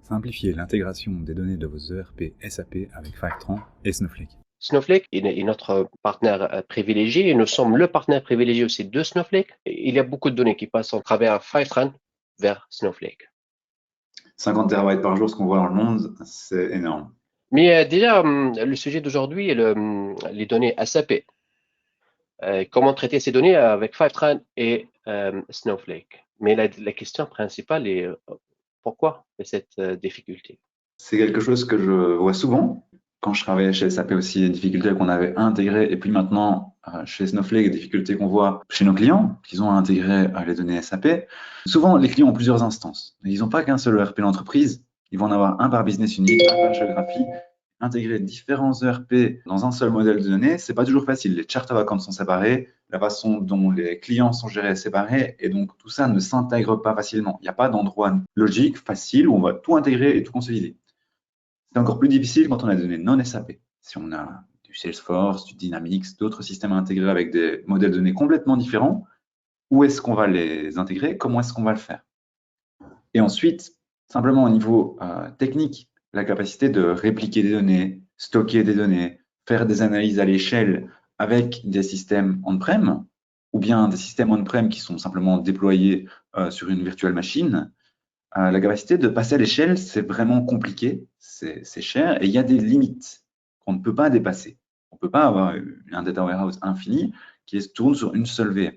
Simplifiez l'intégration des données de vos ERP SAP avec Fivetran et Snowflake. Snowflake est notre partenaire privilégié et nous sommes le partenaire privilégié aussi de Snowflake. Il y a beaucoup de données qui passent à travers Fivetran vers Snowflake. 50 TB par jour, ce qu'on voit dans le monde, c'est énorme. Mais déjà, le sujet d'aujourd'hui est les données SAP. Comment traiter ces données avec Fivetran et Snowflake. Mais la question principale est pourquoi cette difficulté? C'est quelque chose que je vois souvent. Quand je travaillais chez SAP aussi, les difficultés qu'on avait à intégrer, et puis maintenant chez Snowflake, les difficultés qu'on voit chez nos clients, qu'ils ont à intégrer les données SAP. Souvent, les clients ont plusieurs instances. Ils n'ont pas qu'un seul ERP d'entreprise. Ils vont en avoir un par business unit, un par géographie. Intégrer différents ERP dans un seul modèle de données, c'est pas toujours facile. Les chartes of accounts sont séparées, la façon dont les clients sont gérés est séparée, et donc tout ça ne s'intègre pas facilement. Il n'y a pas d'endroit logique, facile, où on va tout intégrer et tout consolider. C'est encore plus difficile quand on a des données non SAP. Si on a du Salesforce, du Dynamics, d'autres systèmes à intégrer avec des modèles de données complètement différents, où est-ce qu'on va les intégrer? Comment est-ce qu'on va le faire? Et ensuite, simplement au niveau technique, la capacité de répliquer des données, stocker des données, faire des analyses à l'échelle avec des systèmes on-prem, ou bien des systèmes on-prem qui sont simplement déployés sur une virtuelle machine. La capacité de passer à l'échelle, c'est vraiment compliqué, c'est cher, et il y a des limites qu'on ne peut pas dépasser. On ne peut pas avoir un data warehouse infini qui tourne sur une seule VM.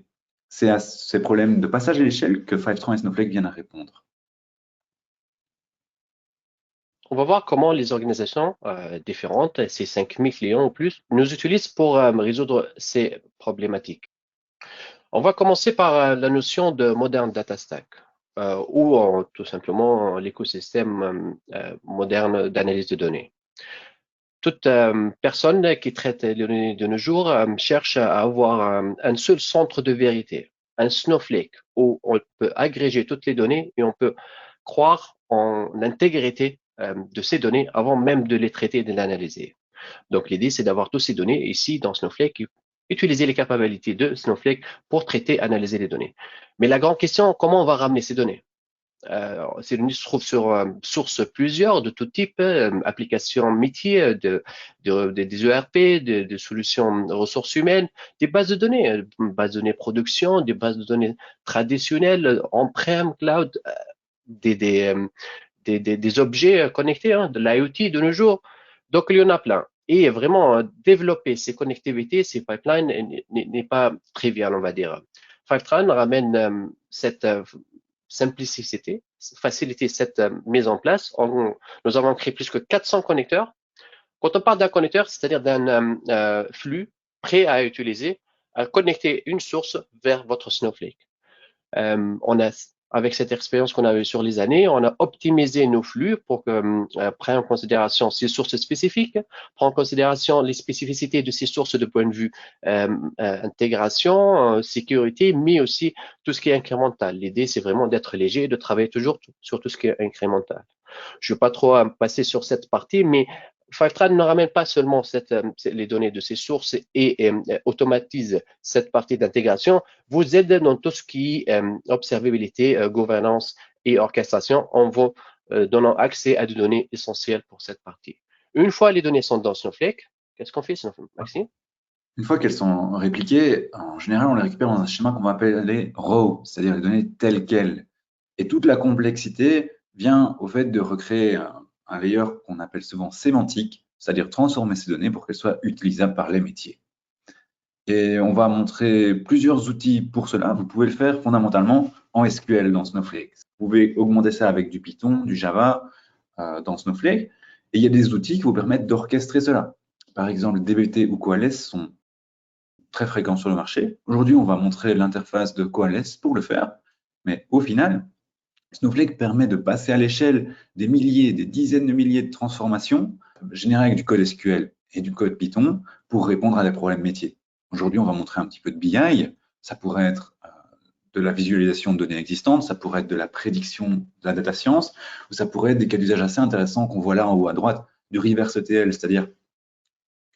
C'est à ces problèmes de passage à l'échelle que Fivetran et Snowflake viennent à répondre. On va voir comment les organisations différentes, ces 5000 clients ou plus, nous utilisent pour résoudre ces problématiques. On va commencer par la notion de Modern Data Stack, ou tout simplement l'écosystème moderne d'analyse de données. Toute personne qui traite les données de nos jours cherche à avoir un seul centre de vérité, un Snowflake, où on peut agréger toutes les données et on peut croire en l'intégrité de ces données avant même de les traiter et de l'analyser. Donc l'idée, c'est d'avoir toutes ces données ici dans Snowflake et utiliser les capacités de Snowflake pour traiter, analyser les données. Mais la grande question, comment on va ramener ces données? Ces données se trouvent sur sources plusieurs de tout type, applications métiers, des ERP, de solutions ressources humaines, des bases de données, bases de données production, des bases de données traditionnelles, on-prem, cloud, des objets connectés, hein, de l'IoT de nos jours. Donc, il y en a plein. Et vraiment, développer ces connectivités, ces pipelines n'est pas trivial, on va dire. Fivetran ramène cette simplicité, faciliter cette mise en place. Nous avons créé plus que 400 connecteurs. Quand on parle d'un connecteur, c'est-à-dire d'un flux prêt à utiliser, à connecter une source vers votre Snowflake. On a, avec cette expérience qu'on a eue sur les années, on a optimisé nos flux pour que, prendre en considération ces sources spécifiques, prendre en considération les spécificités de ces sources de point de vue intégration, sécurité, mais aussi tout ce qui est incrémental. L'idée, c'est vraiment d'être léger et de travailler toujours sur tout ce qui est incrémental. Je ne vais pas trop passer sur cette partie, mais Fivetran ne ramène pas seulement les données de ces sources et automatise cette partie d'intégration, vous aide dans tout ce qui est observabilité, gouvernance et orchestration en vous donnant accès à des données essentielles pour cette partie. Une fois les données sont dans Snowflake, qu'est-ce qu'on fait, Maxime? Une fois qu'elles sont répliquées, en général, on les récupère dans un schéma qu'on va appeler raw, c'est-à-dire les données telles quelles. Et toute la complexité vient au fait de recréer un layer qu'on appelle souvent sémantique, c'est-à-dire transformer ces données pour qu'elles soient utilisables par les métiers. Et on va montrer plusieurs outils pour cela. Vous pouvez le faire fondamentalement en SQL dans Snowflake. Vous pouvez augmenter ça avec du Python, du Java dans Snowflake. Et il y a des outils qui vous permettent d'orchestrer cela. Par exemple, DBT ou Coalesce sont très fréquents sur le marché. Aujourd'hui, on va montrer l'interface de Coalesce pour le faire. Mais au final, Snowflake permet de passer à l'échelle des milliers, des dizaines de milliers de transformations générées avec du code SQL et du code Python pour répondre à des problèmes métiers. Aujourd'hui, on va montrer un petit peu de BI. Ça pourrait être de la visualisation de données existantes, ça pourrait être de la prédiction de la data science, ou ça pourrait être des cas d'usage assez intéressants qu'on voit là en haut à droite, du reverse ETL, c'est-à-dire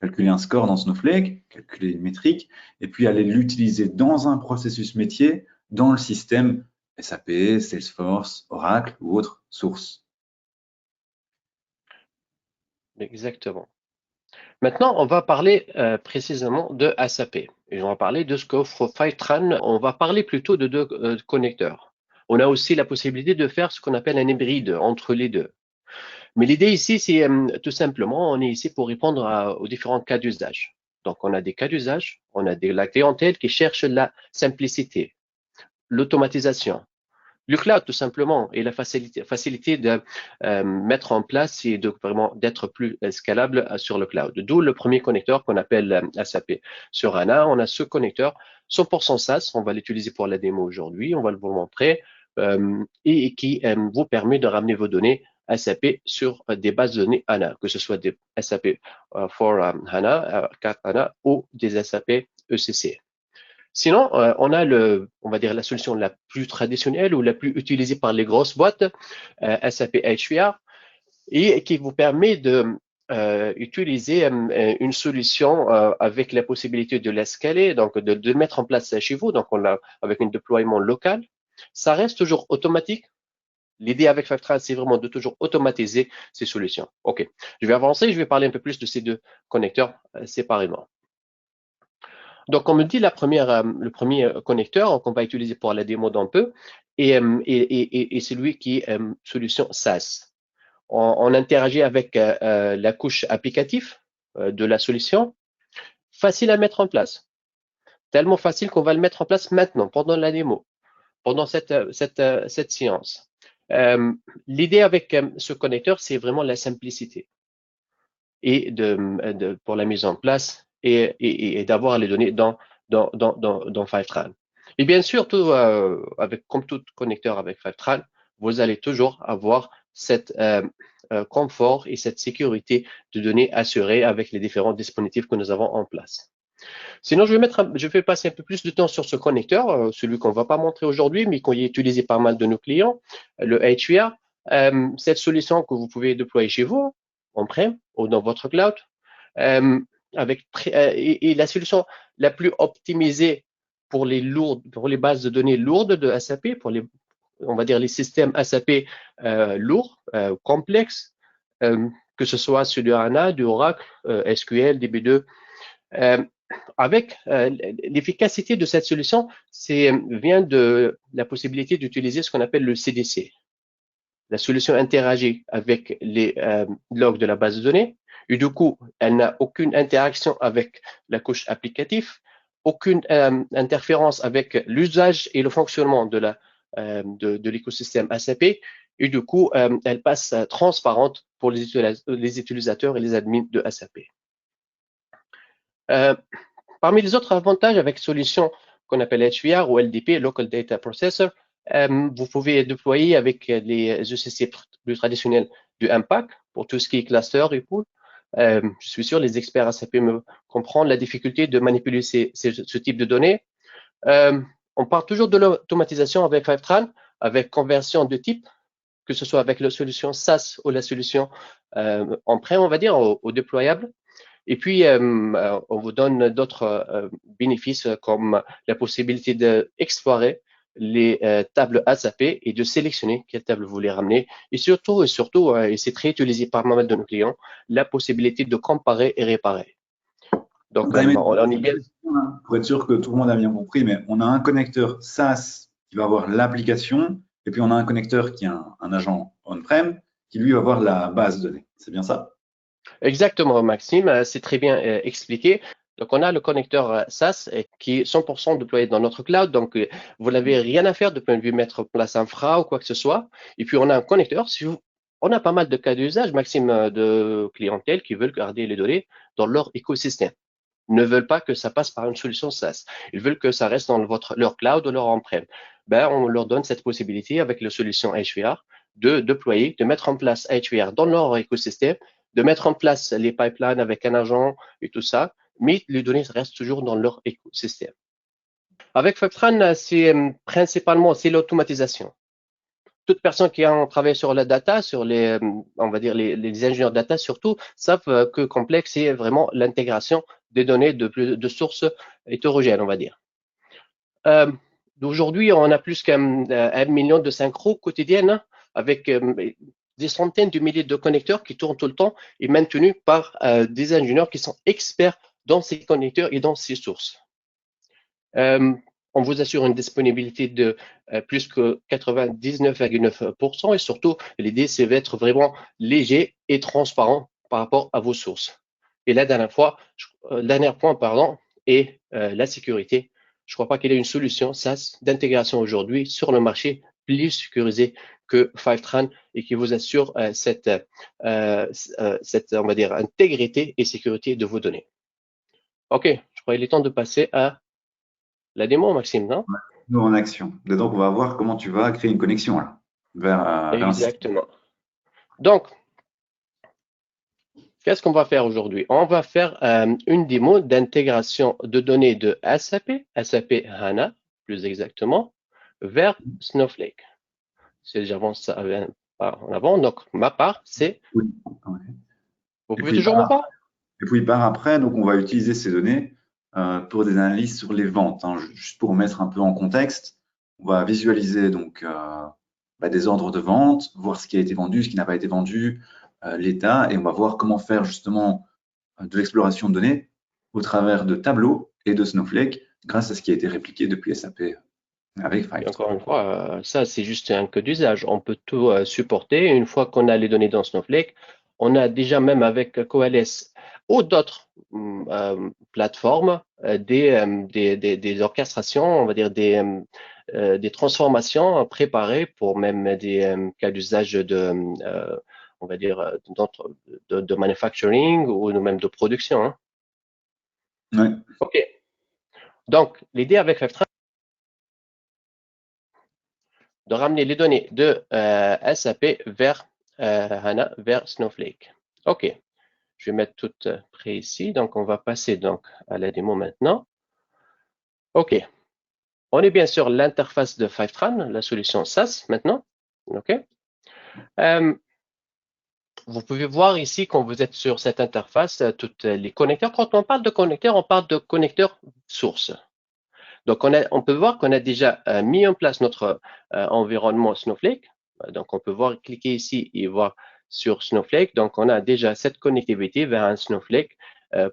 calculer un score dans Snowflake, calculer une métrique, et puis aller l'utiliser dans un processus métier dans le système SAP, Salesforce, Oracle ou autres sources. Exactement. Maintenant, on va parler précisément de SAP. Et on va parler de ce qu'offre Fivetran. On va parler plutôt de deux connecteurs. On a aussi la possibilité de faire ce qu'on appelle un hybride entre les deux. Mais l'idée ici, c'est tout simplement, on est ici pour répondre aux différents cas d'usage. Donc, on a des cas d'usage, on a la clientèle qui cherche la simplicité, l'automatisation, le cloud tout simplement et la facilité de mettre en place et de vraiment d'être plus scalable sur le cloud. D'où le premier connecteur qu'on appelle SAP. Sur HANA, on a ce connecteur 100% SaaS, on va l'utiliser pour la démo aujourd'hui, on va vous le montrer, et qui vous permet de ramener vos données SAP sur des bases de données HANA, que ce soit des SAP for HANA, 4 HANA ou des SAP ECC. Sinon, on a on va dire la solution la plus traditionnelle ou la plus utilisée par les grosses boîtes, SAP HCR, et qui vous permet de utiliser une solution avec la possibilité de l'escaler, donc de mettre en place chez vous, donc on l'a avec un déploiement local. Ça reste toujours automatique. L'idée avec Fivetran, c'est vraiment de toujours automatiser ces solutions. OK, je vais avancer, je vais parler un peu plus de ces deux connecteurs séparément. Donc, on me dit le premier connecteur qu'on va utiliser pour la démo d'un peu et celui qui est solution SaaS. On interagit avec la couche applicative de la solution, facile à mettre en place. Tellement facile qu'on va le mettre en place maintenant, pendant la démo, pendant cette séance. L'idée avec ce connecteur, c'est vraiment la simplicité et pour la mise en place et d'avoir les données dans Fivetran. Et bien sûr, comme tout connecteur avec Fivetran, vous allez toujours avoir cette confort et cette sécurité de données assurée avec les différents dispositifs que nous avons en place. Sinon, je vais passer un peu plus de temps sur ce connecteur, celui qu'on ne va pas montrer aujourd'hui, mais qui est utilisé par mal de nos clients, le HVR. Cette solution que vous pouvez déployer chez vous, on-prem ou dans votre cloud, et la solution la plus optimisée pour les bases de données lourdes de SAP, on va dire les systèmes SAP lourds, complexes, que ce soit sur du HANA, du Oracle, SQL, DB2. Avec l'efficacité de cette solution, vient de la possibilité d'utiliser ce qu'on appelle le CDC. La solution interagit avec les logs de la base de données et du coup, elle n'a aucune interaction avec la couche applicative, aucune interférence avec l'usage et le fonctionnement de l'écosystème SAP et du coup, elle passe transparente pour les utilisateurs et les admins de SAP. Parmi les autres avantages avec solution qu'on appelle HVR ou LDP, Local Data Processor, vous pouvez déployer avec les ECC plus traditionnels du Impact pour tout ce qui est cluster et pool. Je suis sûr les experts SAP me comprennent la difficulté de manipuler ce type de données. On parle toujours de l'automatisation avec Fivetran, avec conversion de type, que ce soit avec la solution SaaS ou la solution on-prem, on va dire, au déployable. Et puis, on vous donne d'autres bénéfices comme la possibilité d'explorer les tables SAP et de sélectionner quelle table vous voulez ramener. Et surtout, et c'est très utilisé par mal de nos clients, la possibilité de comparer et réparer. Donc, on est bien. Pour être sûr que tout le monde a bien compris, mais on a un connecteur SaaS qui va avoir l'application, et puis on a un connecteur qui est un agent on-prem qui lui va avoir la base de données. C'est bien ça? Exactement, Maxime, c'est très bien expliqué. Donc, on a le connecteur SaaS qui est 100% déployé dans notre cloud. Donc, vous n'avez rien à faire de point de vue mettre en place infra ou quoi que ce soit. Et puis, on a un connecteur. On a pas mal de cas d'usage, Maxime, de clientèle qui veulent garder les données dans leur écosystème. Ils ne veulent pas que ça passe par une solution SaaS. Ils veulent que ça reste dans leur cloud ou leur on-prem. Ben, on leur donne cette possibilité avec la solution HVR de déployer, de mettre en place HVR dans leur écosystème, de mettre en place les pipelines avec un agent et tout ça, mais les données restent toujours dans leur écosystème. Avec Fivetran, c'est principalement l'automatisation. Toute personne qui a travaillé sur la data, sur on va dire les ingénieurs data surtout, savent que complexe c'est vraiment l'intégration des données de sources hétérogènes, on va dire. Aujourd'hui, on a plus qu'1 million de synchros quotidiennes avec des centaines de milliers de connecteurs qui tournent tout le temps et maintenus par des ingénieurs qui sont experts dans ces connecteurs et dans ces sources. On vous assure une disponibilité de plus que 99,9% et surtout, l'idée, c'est d'être vraiment léger et transparent par rapport à vos sources. Et la dernier point, pardon, est la sécurité. Je ne crois pas qu'il y ait une solution SaaS d'intégration aujourd'hui sur le marché plus sécurisée que Fivetran et qui vous assure cette, on va dire, intégrité et sécurité de vos données. OK, je crois qu'il est temps de passer à la démo, Maxime, non? Nous en action. Donc, on va voir comment tu vas créer une connexion là, vers un système. Exactement. Donc, qu'est-ce qu'on va faire aujourd'hui? On va faire une démo d'intégration de données de SAP HANA, plus exactement, vers Snowflake. Si j'avance ça en avant, donc ma part, c'est. Oui. Ouais. Vous pouvez toujours me voir? Et puis par après, donc on va utiliser ces données pour des analyses sur les ventes. Hein. Juste pour mettre un peu en contexte, on va visualiser donc des ordres de vente, voir ce qui a été vendu, ce qui n'a pas été vendu, l'état, et on va voir comment faire justement de l'exploration de données au travers de tableaux et de Snowflake grâce à ce qui a été répliqué depuis SAP avec Et Fivetran. encore une fois, ça, c'est juste un code d'usage. On peut tout supporter. Une fois qu'on a les données dans Snowflake, on a déjà même avec Coalesce ou d'autres plateformes des orchestrations, on va dire des transformations préparées pour même des cas d'usage on va dire, de manufacturing ou même de production. Hein. Ouais. OK. Donc, l'idée avec Fivetran, de ramener les données de SAP vers HANA, vers Snowflake. OK, je vais mettre tout près ici. Donc, on va passer donc à la démo maintenant. OK, on est bien sûr l'interface de Fivetran, la solution SaaS maintenant. OK. Vous pouvez voir ici quand vous êtes sur cette interface, tous les connecteurs. Quand on parle de connecteurs, on parle de connecteurs source. Donc, on peut voir qu'on a déjà mis en place notre environnement Snowflake. Donc, on peut voir, cliquer ici et voir sur Snowflake. Donc, on a déjà cette connectivité vers un Snowflake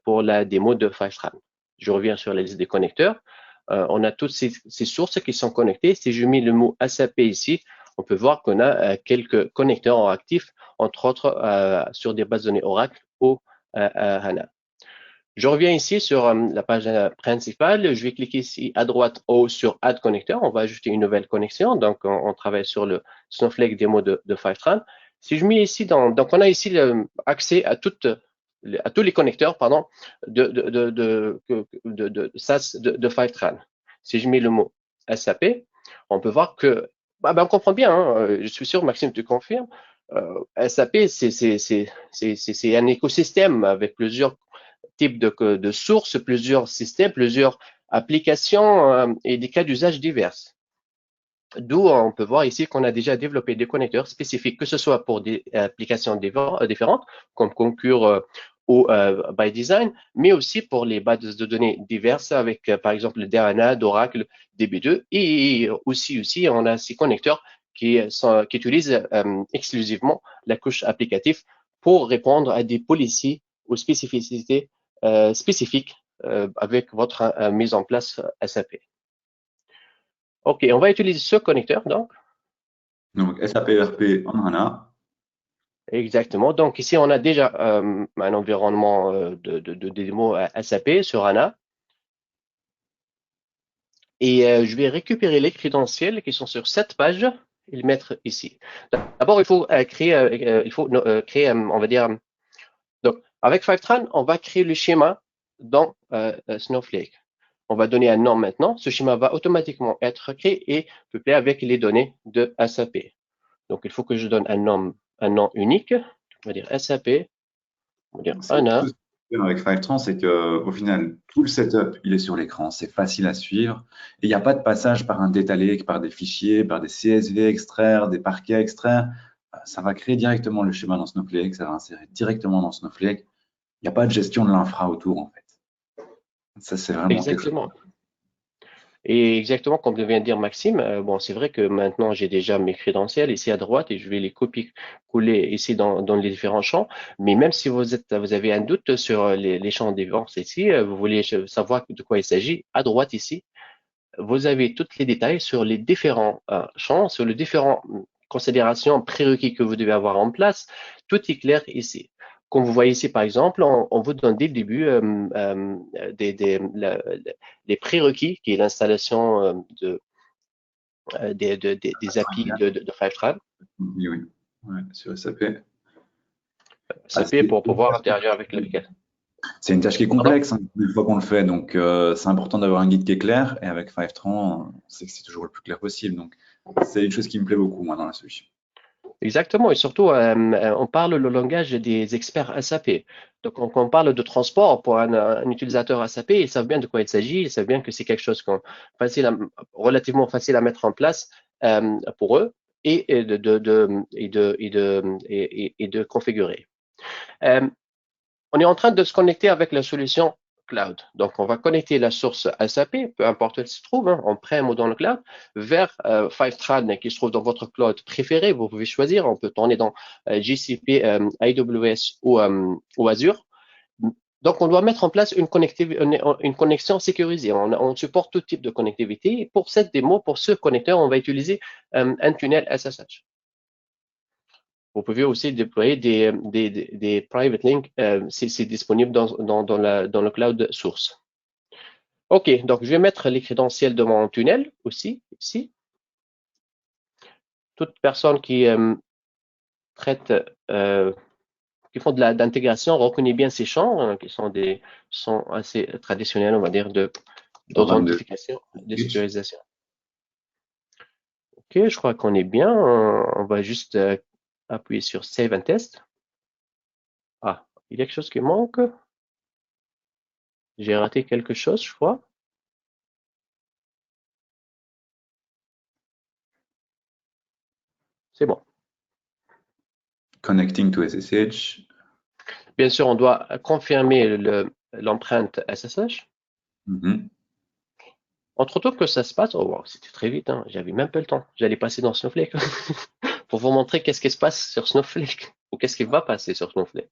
pour la démo de Fivetran. Je reviens sur la liste des connecteurs. On a toutes ces sources qui sont connectées. Si je mets le mot SAP ici, on peut voir qu'on a quelques connecteurs actifs, entre autres sur des bases de données Oracle ou HANA. Je reviens ici sur la page principale. Je vais cliquer ici à droite haut sur Add Connector. On va ajouter une nouvelle connexion. Donc, on travaille sur le Snowflake démo de Fivetran. Si je mets ici, donc on a ici accès à tous les connecteurs, pardon, de SaaS de Fivetran. Si je mets le mot SAP, on peut voir que, on comprend bien. Hein, je suis sûr, Maxime, tu confirmes. SAP, c'est un écosystème avec plusieurs types de sources, plusieurs systèmes, plusieurs applications et des cas d'usage divers. D'où on peut voir ici qu'on a déjà développé des connecteurs spécifiques, que ce soit pour des applications différentes, comme Concur ou by Design, mais aussi pour les bases de données diverses avec, par exemple, le DANA, d'Oracle, DB2, et aussi, on a ces connecteurs qui utilisent exclusivement la couche applicative pour répondre à des policies ou spécificités spécifiques avec votre mise en place SAP. OK, on va utiliser ce connecteur, donc. Donc SAP ERP en HANA. Exactement. Donc, ici, on a déjà un environnement de démo SAP sur HANA. Et je vais récupérer les crédentiels qui sont sur cette page et les mettre ici. D'abord, il faut créer, on va dire, donc, avec Fivetran, on va créer le schéma dans Snowflake. On va donner un nom maintenant. Ce schéma va automatiquement être créé et peuplé avec les données de SAP. Donc, il faut que je donne un nom unique. On va dire SAP. On va dire HANA. Avec Fivetran, c'est qu'au final, tout le setup, il est sur l'écran, c'est facile à suivre. Et il n'y a pas de passage par un data lake, par des fichiers, par des CSV extraire, des parquets extraire. Ça va créer directement le schéma dans Snowflake, ça va insérer directement dans Snowflake. Il n'y a pas de gestion de l'infra autour, en fait. Ça, c'est vraiment Exactement. Et exactement comme vient de dire Maxime, bon, c'est vrai que maintenant j'ai déjà mes crédentiels ici à droite et je vais les copier-coller ici dans les différents champs. Mais même si vous avez un doute sur les champs des ventes ici, vous voulez savoir de quoi il s'agit, à droite ici, vous avez tous les détails sur les différents champs, sur les différentes considérations, prérequis que vous devez avoir en place. Tout est clair ici. Comme vous voyez ici, par exemple, on vous donne dès le début des prérequis, qui est l'installation des API de Fivetran, Oui, oui. Ouais, sur SAP. Ah, CP pour pouvoir interagir avec l'application. c'est une tâche qui est Pardon? complexe, hein, une fois qu'on le fait, donc c'est important d'avoir un guide qui est clair, et avec Fivetran, on sait que c'est toujours le plus clair possible, donc c'est une chose qui me plaît beaucoup, moi, dans la solution. Exactement, et surtout, on parle le langage des experts SAP. Donc, quand on parle de transport pour un utilisateur SAP, ils savent bien de quoi il s'agit, ils savent bien que c'est quelque chose relativement facile à mettre en place pour eux et de configurer. Euh, on est en train de se connecter avec la solution cloud. Donc, on va connecter la source SAP, peu importe où elle se trouve, hein, on-prem ou dans le cloud, vers Fivetran qui se trouve dans votre cloud préféré. Vous pouvez choisir. On peut tourner dans GCP, AWS ou Azure. Donc, on doit mettre en place une connexion sécurisée. On supporte tout type de connectivité. Et pour cette démo, pour ce connecteur, on va utiliser un tunnel SSH. Vous pouvez aussi déployer des private links si c'est disponible dans le cloud source. OK, donc je vais mettre les crédentiels de mon tunnel aussi, ici. Toute personne qui traite, qui font de d'intégration reconnaît bien ces champs, qui sont assez traditionnels, on va dire, Programme de d'authentification, de switch. sécurisation. OK, je crois qu'on est bien. On va juste appuyer sur Save and Test. Ah, il y a quelque chose qui manque. J'ai raté quelque chose, je crois. C'est bon. Connecting to SSH. Bien sûr, on doit confirmer l'empreinte SSH. Mhm. Entre-temps que ça se passe, oh wow, c'était très vite, hein. J'avais même pas le temps. J'allais passer dans Snowflake pour vous montrer qu'est-ce qui se passe sur Snowflake ou qu'est-ce qui va passer sur Snowflake.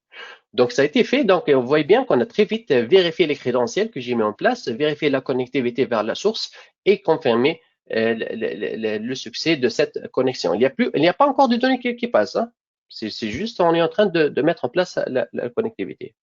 Donc, ça a été fait. Donc, vous voyez bien qu'on a très vite vérifié les crédentiels que j'ai mis en place, vérifié la connectivité vers la source et confirmé le succès de cette connexion. Il n'y a pas encore de données qui passent, hein. C'est juste, on est en train de mettre en place la connectivité.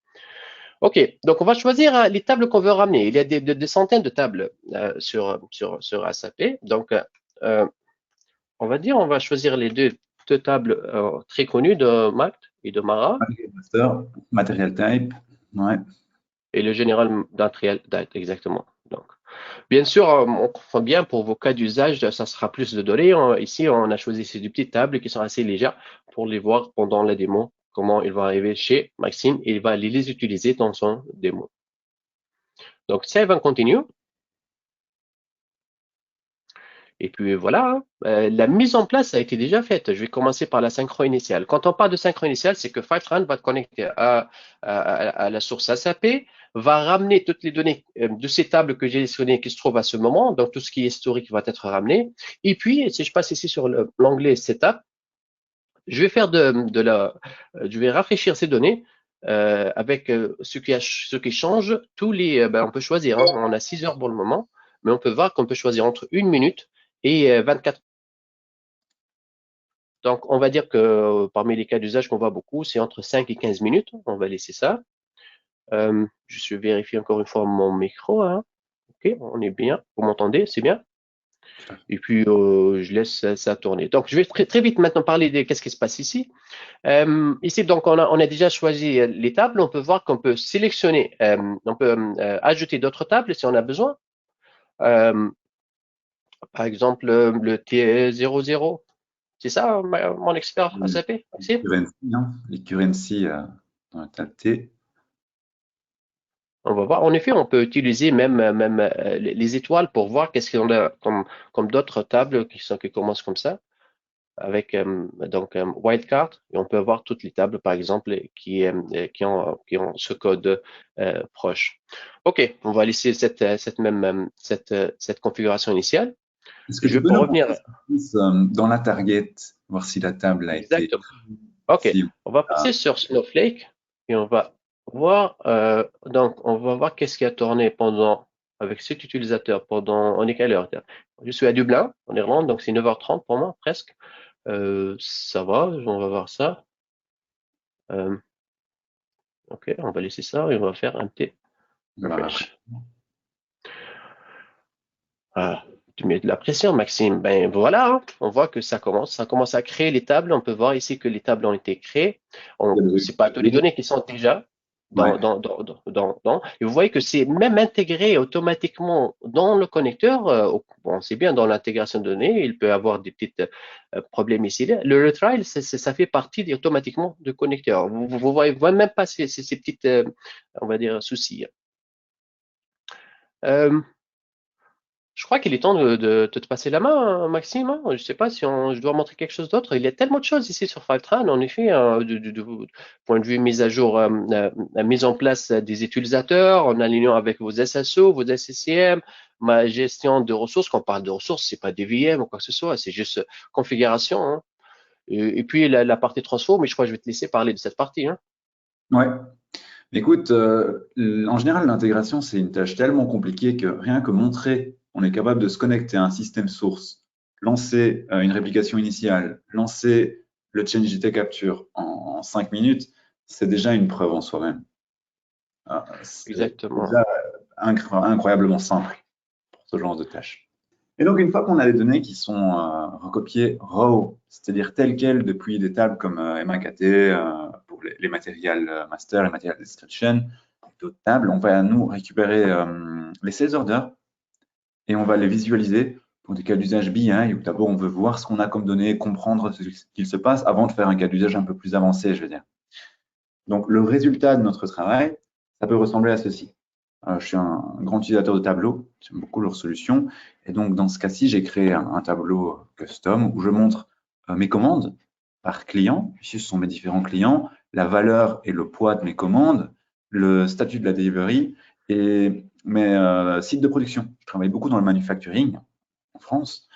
OK, donc on va choisir les tables qu'on veut ramener. Il y a des centaines de tables sur SAP. Donc, on va dire, on va choisir les deux tables très connues de MACT et de Mara Master, Material type. Ouais. et le général d'Intrial Date, exactement. Donc, bien sûr, on comprend bien pour vos cas d'usage, ça sera plus de données. Ici, on a choisi ces deux petites tables qui sont assez légères pour les voir pendant la démo, comment ils vont arriver chez Maxime et il va les utiliser dans son démo. Donc, save and continue. Et puis voilà, hein. La mise en place a été déjà faite. Je vais commencer par la synchro initiale. Quand on parle de synchro initiale, c'est que Fivetran va te connecter à la source SAP, va ramener toutes les données de ces tables que j'ai sélectionnées qui se trouvent à ce moment, donc tout ce qui est historique va être ramené. Et puis, si je passe ici sur l'onglet Setup, je vais je vais rafraîchir ces données avec ce qui change. On peut choisir, hein. On a 6 heures pour le moment, mais on peut voir qu'on peut choisir entre 1 minute et 24. Donc, on va dire que parmi les cas d'usage qu'on voit beaucoup, c'est entre 5 et 15 minutes. On va laisser ça. Je vérifie encore une fois mon micro, hein. OK, on est bien. Vous m'entendez? C'est bien? Et puis, je laisse ça tourner. Donc, je vais très, très vite maintenant parler de qu'est-ce qui se passe ici. Ici, donc, on a déjà choisi les tables. On peut voir qu'on peut sélectionner, on peut ajouter d'autres tables si on a besoin. Par exemple, le T00. C'est ça, mon expert SAP, Maxime? Currency, hein. Les currency dans la table T. On va voir. En effet, on peut utiliser même les étoiles pour voir qu'est-ce qu'on a comme d'autres tables qui commencent comme ça. avec donc wildcard et on peut avoir toutes les tables par exemple qui ont ce code proche. OK, on va laisser cette configuration initiale. Est-ce que Je tu peux peux nous montrer revenir ça plus, dans la target, voir si la table a été exactement. OK, si on va ah, passer sur Snowflake et on va voir donc on va voir qu'est-ce qui a tourné pendant avec cet utilisateur pendant on est quelle heure? Je suis à Dublin en Irlande donc c'est 9h30 pour moi presque. Ça va, on va voir ça. Euh, ok, on va laisser ça et on va faire un petit je vais voir après. refresh. Ah, tu mets de la pression, Maxime. Ben voilà, hein, on voit que ça commence à créer les tables. On peut voir ici que les tables ont été créées. Il y a le C'est pas toutes les résultat. données qui sont déjà Ouais. et vous voyez que c'est même intégré automatiquement dans le connecteur. Bon, c'est bien dans l'intégration de données. Il peut avoir des petits problèmes ici. Le retry, ça fait partie automatiquement du connecteur. Vous voyez même pas ces petites, on va dire, soucis. Euh, Je crois qu'il est temps de te passer la main, hein, Maxime, hein. Je ne sais pas si je dois montrer quelque chose d'autre. Il y a tellement de choses ici sur Fivetran, en effet, du point de vue mise à jour, la mise en place des utilisateurs, en alignant avec vos SSO, vos SCCM, ma gestion de ressources. Quand on parle de ressources, c'est pas des VM ou quoi que ce soit, c'est juste configuration, hein. Et puis la partie transfo, mais je crois que je vais te laisser parler de cette partie, hein. Ouais. Écoute, en général, l'intégration, c'est une tâche tellement compliquée que rien que montrer, on est capable de se connecter à un système source, lancer une réplication initiale, lancer le change data capture en 5 minutes, c'est déjà une preuve en soi-même. C'est Exactement. déjà incroyablement simple pour ce genre de tâches. Et donc, une fois qu'on a les données qui sont recopiées raw, c'est-à-dire telles quelles depuis des tables comme MAKT pour les matériels master, les matériels description, d'autres tables, on va nous récupérer les sales orders et on va les visualiser pour des cas d'usage BI où d'abord on veut voir ce qu'on a comme données, comprendre ce qu'il se passe avant de faire un cas d'usage un peu plus avancé, je veux dire. Donc, le résultat de notre travail, ça peut ressembler à ceci. Je suis un grand utilisateur de tableaux, j'aime beaucoup leurs solutions. Et donc, dans ce cas-ci, j'ai créé un tableau custom où je montre mes commandes par client. Ici, ce sont mes différents clients, la valeur et le poids de mes commandes, le statut de la delivery et mes sites de production. Je travaille beaucoup dans le manufacturing en France.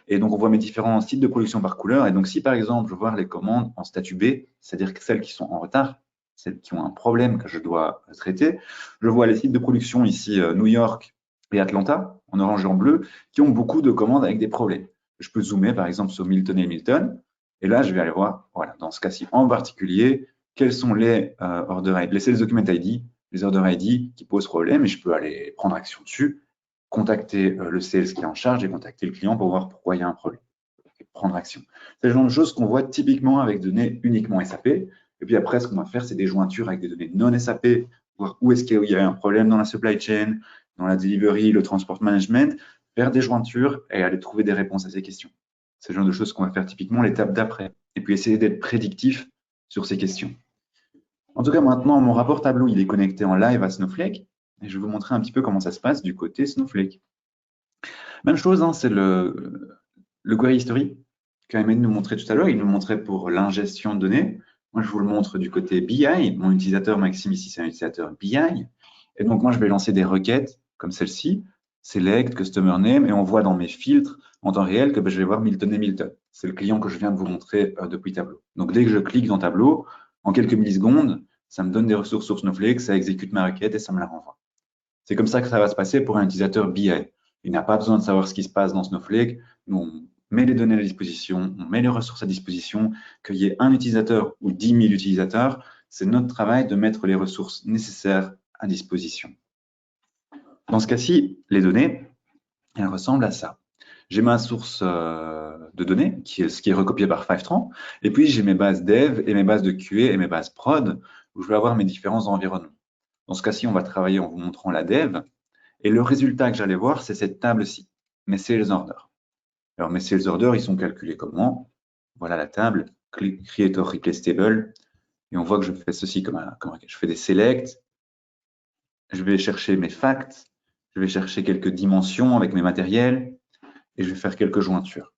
Et donc, on voit mes différents sites de production par couleur. Et donc, si par exemple, je vois les commandes en statut B, c'est-à-dire celles qui sont en retard, celles qui ont un problème que je dois traiter, je vois les sites de production ici, New York et Atlanta, en orange et en bleu, qui ont beaucoup de commandes avec des problèmes. Je peux zoomer par exemple sur Milton et Milton. Et là, je vais aller voir, voilà, dans ce cas-ci en particulier, quels sont les order ID, les sales document ID, les order ID qui posent problème, et je peux aller prendre action dessus, contacter le sales qui est en charge et contacter le client pour voir pourquoi il y a un problème et prendre action. C'est le genre de choses qu'on voit typiquement avec des données uniquement SAP. Et puis après, ce qu'on va faire, c'est des jointures avec des données non SAP, voir où est-ce qu'il y a un problème dans la supply chain, dans la delivery, le transport management, faire des jointures et aller trouver des réponses à ces questions. C'est le genre de choses qu'on va faire typiquement l'étape d'après. Et puis essayer d'être prédictif sur ces questions. En tout cas, maintenant, mon rapport tableau, il est connecté en live à Snowflake. Et je vais vous montrer un petit peu comment ça se passe du côté Snowflake. Même chose, hein, c'est le query history qu'Ahmed nous montrait tout à l'heure. Il nous montrait pour l'ingestion de données. Moi, je vous le montre du côté BI. Mon utilisateur Maxime ici, c'est un utilisateur BI. Et donc, moi, je vais lancer des requêtes comme celle-ci, select, customer name, et on voit dans mes filtres en temps réel que je vais voir Milton et Milton. C'est le client que je viens de vous montrer depuis Tableau. Donc, dès que je clique dans Tableau, en quelques millisecondes, ça me donne des ressources sur Snowflake, ça exécute ma requête et ça me la renvoie. C'est comme ça que ça va se passer pour un utilisateur BI. Il n'a pas besoin de savoir ce qui se passe dans Snowflake. Nous, on met les données à disposition, on met les ressources à disposition. Qu'il y ait un utilisateur ou 10 000 utilisateurs, c'est notre travail de mettre les ressources nécessaires à disposition. Dans ce cas-ci, les données, elles ressemblent à ça. J'ai ma source de données, ce qui est recopié par Fivetran, et puis j'ai mes bases dev et mes bases de QA et mes bases prod, où je vais avoir mes différents environnements. Dans ce cas-ci, on va travailler en vous montrant la dev, et le résultat que j'allais voir, c'est cette table-ci, mes sales orders. Alors, mes sales orders, ils sont calculés comment? Voilà la table, creator replace table, et on voit que je fais ceci comme je fais des selects, je vais chercher mes facts, je vais chercher quelques dimensions avec mes matériels, et je vais faire quelques jointures.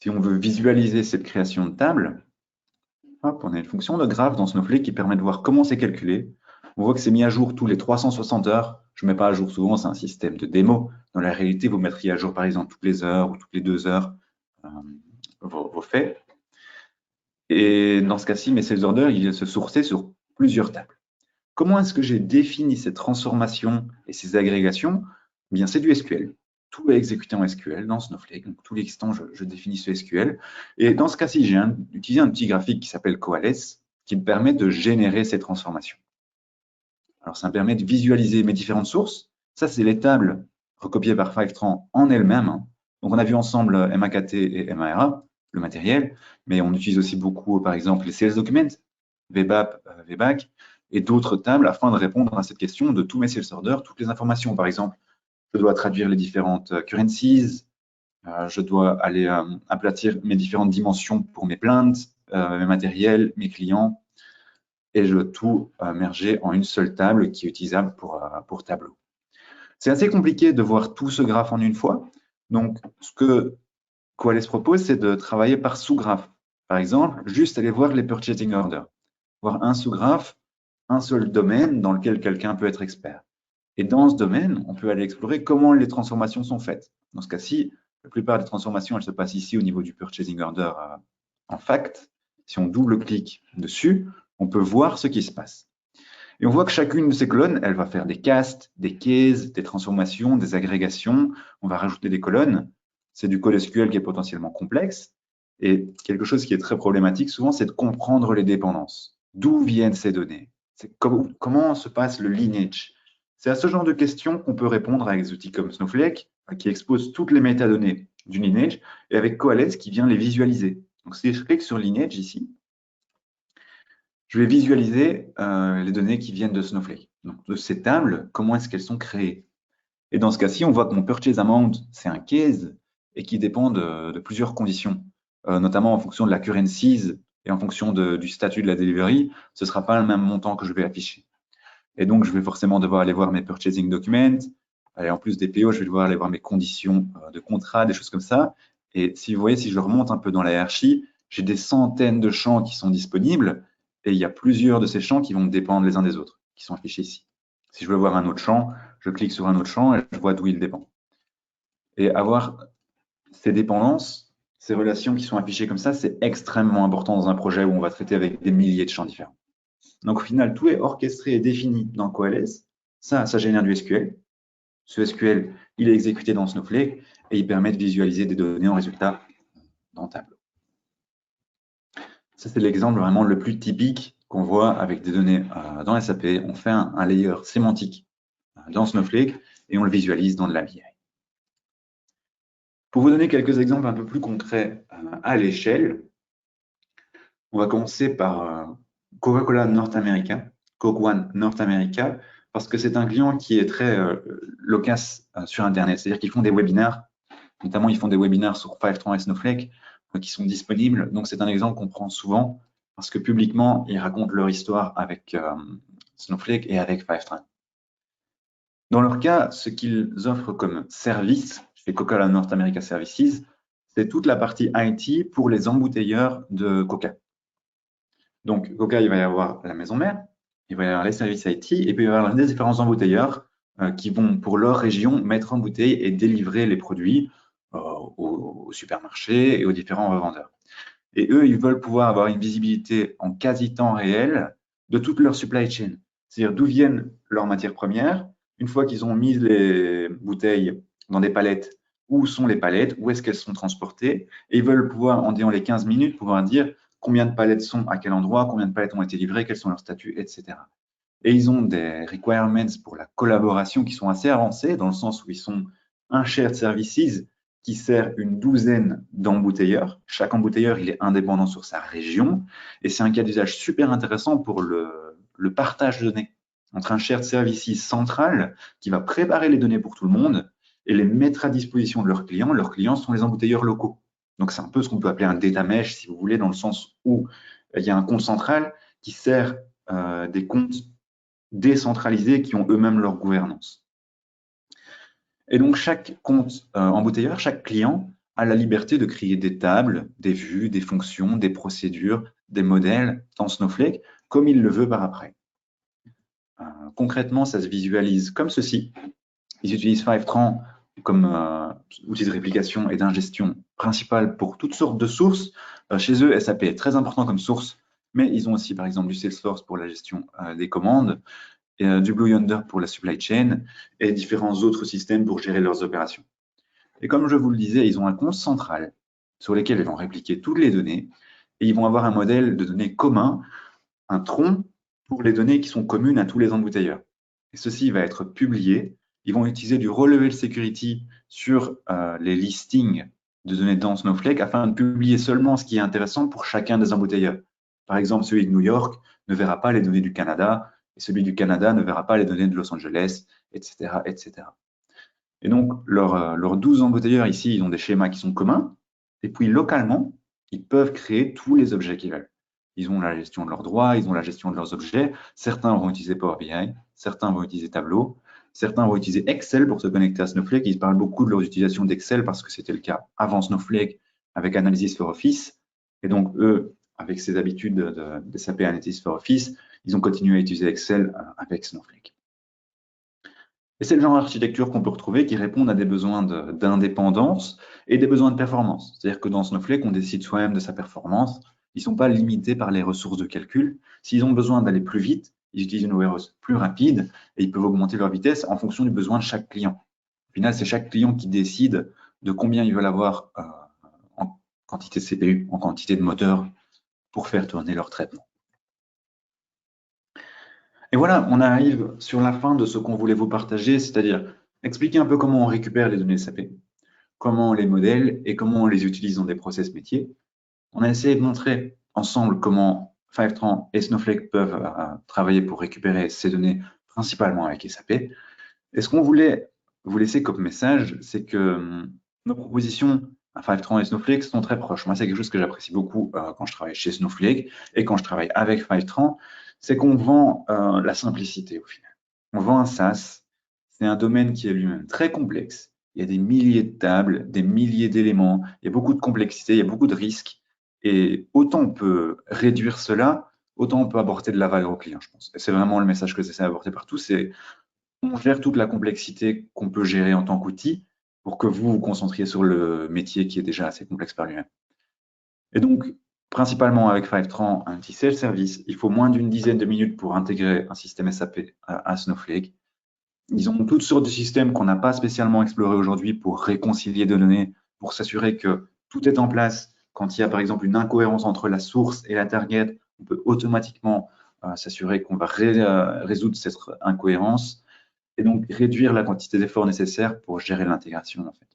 Si on veut visualiser cette création de table, hop, on a une fonction de graphe dans Snowflake qui permet de voir comment c'est calculé. On voit que c'est mis à jour tous les 360 heures. Je ne mets pas à jour souvent, c'est un système de démo. Dans la réalité, vous mettriez à jour par exemple toutes les heures ou toutes les 2 heures vos faits. Et dans ce cas-ci, mes sales orders, ils viennent se sourcer sur plusieurs tables. Comment est-ce que j'ai défini ces transformations et ces agrégations? Eh bien, c'est du SQL. Tout est exécuté en SQL dans Snowflake. Donc, tous les instants, je définis ce SQL. Et dans ce cas-ci, j'ai utilisé un petit graphique qui s'appelle Coalesce, qui me permet de générer ces transformations. Alors, ça me permet de visualiser mes différentes sources. Ça, c'est les tables recopiées par Fivetran en elles-mêmes. Donc, on a vu ensemble MAKT et MARA, le matériel, mais on utilise aussi beaucoup, par exemple, les sales documents, VBAP, VBAC, et d'autres tables afin de répondre à cette question de tous mes sales orders, toutes les informations. Par exemple, je dois traduire les différentes currencies, je dois aller aplatir mes différentes dimensions pour mes plaintes, mes matériels, mes clients, et je dois tout merger en une seule table qui est utilisable pour Tableau. C'est assez compliqué de voir tout ce graphe en une fois. Donc, ce que Coalesce propose, c'est de travailler par sous-graphe. Par exemple, juste aller voir les purchasing orders, voir un sous-graphe, un seul domaine dans lequel quelqu'un peut être expert. Et dans ce domaine, on peut aller explorer comment les transformations sont faites. Dans ce cas-ci, la plupart des transformations, elles se passent ici au niveau du purchasing order en fact. Si on double-clique dessus, on peut voir ce qui se passe. Et on voit que chacune de ces colonnes, elle va faire des castes, des cases, des transformations, des agrégations. On va rajouter des colonnes. C'est du code SQL qui est potentiellement complexe. Et quelque chose qui est très problématique souvent, c'est de comprendre les dépendances. D'où viennent ces données? Comment se passe le lineage? C'est à ce genre de questions qu'on peut répondre avec des outils comme Snowflake, qui expose toutes les métadonnées du lineage, et avec Coalesce qui vient les visualiser. Donc, si je clique sur lineage ici, je vais visualiser les données qui viennent de Snowflake. Donc, de ces tables, comment est-ce qu'elles sont créées? Et dans ce cas-ci, on voit que mon purchase amount, c'est un case et qui dépend de plusieurs conditions, notamment en fonction de la currencies et en fonction du statut de la delivery, ce ne sera pas le même montant que je vais afficher. Et donc, je vais forcément devoir aller voir mes purchasing documents. Et en plus des PO, je vais devoir aller voir mes conditions de contrat, des choses comme ça. Et si vous voyez, si je remonte un peu dans la hiérarchie, j'ai des centaines de champs qui sont disponibles et il y a plusieurs de ces champs qui vont dépendre les uns des autres, qui sont affichés ici. Si je veux voir un autre champ, je clique sur un autre champ et je vois d'où il dépend. Et avoir ces dépendances, ces relations qui sont affichées comme ça, c'est extrêmement important dans un projet où on va traiter avec des milliers de champs différents. Donc, au final, tout est orchestré et défini dans Coalesce. Ça génère du SQL. Ce SQL, il est exécuté dans Snowflake et il permet de visualiser des données en résultat dans Tableau. Ça, c'est l'exemple vraiment le plus typique qu'on voit avec des données dans SAP. On fait un layer sémantique dans Snowflake et on le visualise dans de la BI. Pour vous donner quelques exemples un peu plus concrets à l'échelle, on va commencer par Coca-Cola North America, Coke One North America, parce que c'est un client qui est très loquace sur Internet. C'est-à-dire qu'ils font des webinaires, notamment ils font des webinaires sur Fivetran et Snowflake qui sont disponibles. Donc c'est un exemple qu'on prend souvent parce que publiquement, ils racontent leur histoire avec Snowflake et avec Fivetran. Dans leur cas, ce qu'ils offrent comme service chez Coca-Cola North America Services, c'est toute la partie IT pour les embouteilleurs de Coca. Donc, Coca, il va y avoir la maison mère, il va y avoir les services IT, et puis il va y avoir des différents embouteilleurs qui vont, pour leur région, mettre en bouteille et délivrer les produits aux supermarchés et aux différents revendeurs. Et eux, ils veulent pouvoir avoir une visibilité en quasi-temps réel de toute leur supply chain. C'est-à-dire d'où viennent leurs matières premières. Une fois qu'ils ont mis les bouteilles dans des palettes, où sont les palettes, où est-ce qu'elles sont transportées. Et ils veulent pouvoir, en disant les 15 minutes, pouvoir dire combien de palettes sont à quel endroit, combien de palettes ont été livrées, quels sont leurs statuts, etc. Et ils ont des requirements pour la collaboration qui sont assez avancés, dans le sens où ils sont un shared services qui sert une douzaine d'embouteilleurs. Chaque embouteilleur, il est indépendant sur sa région. Et c'est un cas d'usage super intéressant pour le partage de données entre un shared services central qui va préparer les données pour tout le monde et les mettre à disposition de leurs clients. Leurs clients sont les embouteilleurs locaux. Donc, c'est un peu ce qu'on peut appeler un data mesh, si vous voulez, dans le sens où il y a un compte central qui sert des comptes décentralisés qui ont eux-mêmes leur gouvernance. Et donc, chaque compte embouteilleur, chaque client a la liberté de créer des tables, des vues, des fonctions, des procédures, des modèles dans Snowflake, comme il le veut par après. Concrètement, ça se visualise comme ceci. Ils utilisent Fivetran comme outil de réplication et d'ingestion principal pour toutes sortes de sources. Chez eux, SAP est très important comme source, mais ils ont aussi, par exemple, du Salesforce pour la gestion des commandes, et, du Blue Yonder pour la supply chain et différents autres systèmes pour gérer leurs opérations. Et comme je vous le disais, ils ont un compte central sur lequel ils vont répliquer toutes les données et ils vont avoir un modèle de données commun, un tronc pour les données qui sont communes à tous les embouteilleurs. Et ceci va être publié. Ils vont utiliser du row-level security sur les listings de données dans Snowflake afin de publier seulement ce qui est intéressant pour chacun des embouteilleurs. Par exemple, celui de New York ne verra pas les données du Canada et celui du Canada ne verra pas les données de Los Angeles, etc., etc. Et donc, leurs 12 embouteilleurs ici, ils ont des schémas qui sont communs. Et puis, localement, ils peuvent créer tous les objets qu'ils veulent. Ils ont la gestion de leurs droits, ils ont la gestion de leurs objets. Certains vont utiliser Power BI, certains vont utiliser Tableau, certains vont utiliser Excel pour se connecter à Snowflake. Ils parlent beaucoup de leur utilisation d'Excel parce que c'était le cas avant Snowflake avec Analysis for Office. Et donc, eux, avec ces habitudes de SAP Analysis for Office, ils ont continué à utiliser Excel avec Snowflake. Et c'est le genre d'architecture qu'on peut retrouver qui répondent à des besoins d'indépendance et des besoins de performance. C'est-à-dire que dans Snowflake, on décide soi-même de sa performance. Ils ne sont pas limités par les ressources de calcul. S'ils ont besoin d'aller plus vite, ils utilisent une warehouse plus rapide et ils peuvent augmenter leur vitesse en fonction du besoin de chaque client. Au final, c'est chaque client qui décide de combien ils veulent avoir en quantité de CPU, en quantité de moteur pour faire tourner leur traitement. Et voilà, on arrive sur la fin de ce qu'on voulait vous partager, c'est-à-dire expliquer un peu comment on récupère les données SAP, comment on les modèle et comment on les utilise dans des process métiers. On a essayé de montrer ensemble comment Fivetran et Snowflake peuvent travailler pour récupérer ces données principalement avec SAP. Et ce qu'on voulait vous laisser comme message, c'est que nos propositions à Fivetran et Snowflake sont très proches. Moi, c'est quelque chose que j'apprécie beaucoup quand je travaille chez Snowflake et quand je travaille avec Fivetran, c'est qu'on vend la simplicité au final. On vend un SaaS, c'est un domaine qui est lui-même très complexe. Il y a des milliers de tables, des milliers d'éléments, il y a beaucoup de complexité, il y a beaucoup de risques. Et autant on peut réduire cela, autant on peut apporter de la valeur au client, je pense. Et c'est vraiment le message que j'essaie d'apporter partout, c'est on gère toute la complexité qu'on peut gérer en tant qu'outil pour que vous vous concentriez sur le métier qui est déjà assez complexe par lui-même. Et donc, principalement avec Fivetran, un petit self-service, il faut moins d'une dizaine de minutes pour intégrer un système SAP à Snowflake. Ils ont toutes sortes de systèmes qu'on n'a pas spécialement explorés aujourd'hui pour réconcilier des données, pour s'assurer que tout est en place. Quand il y a par exemple une incohérence entre la source et la target, on peut automatiquement s'assurer qu'on va résoudre cette incohérence et donc réduire la quantité d'efforts nécessaires pour gérer l'intégration en fait.